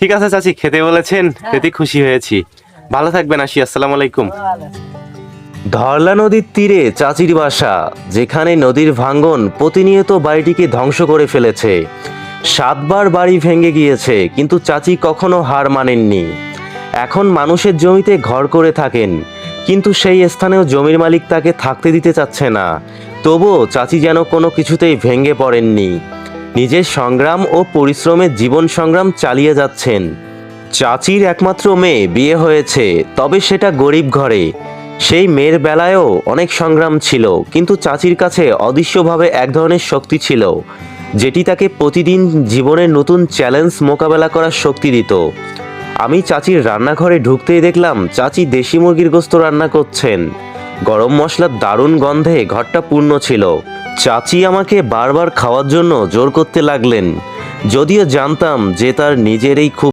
ঠিক আছে চাচি, খেতে বলেছেন, খেতে খুশি হয়েছি। ভালো থাকবেন, আসি, আসসালামু আলাইকুম। ধরলা নদীর তীরে চাচির বাসা, যেখানে নদীর ভাঙ্গন প্রতিনিয়ত বাড়িটিকে ধ্বংস করে ফেলেছে। 7বার বাড়ি ভেঙে গিয়েছে, কিন্তু চাচি কখনো হার মানেননি। এখন মানুষের জমিতে ঘর করে থাকেন, কিন্তু সেই স্থানেও জমির মালিক তাকে থাকতে দিতে চাচ্ছে না। তবুও চাচি যেন কোনো কিছুতেই ভেঙে পড়েননি। নিজের সংগ্রাম ও পরিশ্রমের জীবন সংগ্রাম চালিয়ে যাচ্ছেন। চাচির একমাত্র মেয়ে বিয়ে হয়েছে, তবে সেটা গরিব ঘরে। সেই মেয়ের বেলায়ও অনেক সংগ্রাম ছিল, কিন্তু চাচির কাছে অদৃশ্যভাবে এক ধরনের শক্তি ছিল, যেটি তাকে প্রতিদিন জীবনের নতুন চ্যালেঞ্জ মোকাবেলা করার শক্তি দিত। আমি চাচির রান্নাঘরে ঢুকতেই দেখলাম চাচি দেশি মুরগির গোশত রান্না করছেন। গরম মশলার দারুণ গন্ধে ঘরটা পূর্ণ ছিল। চাচি আমাকে বারবার খাওয়ার জন্য জোর করতে লাগলেন, যদিও জানতাম যে তার নিজেরই খুব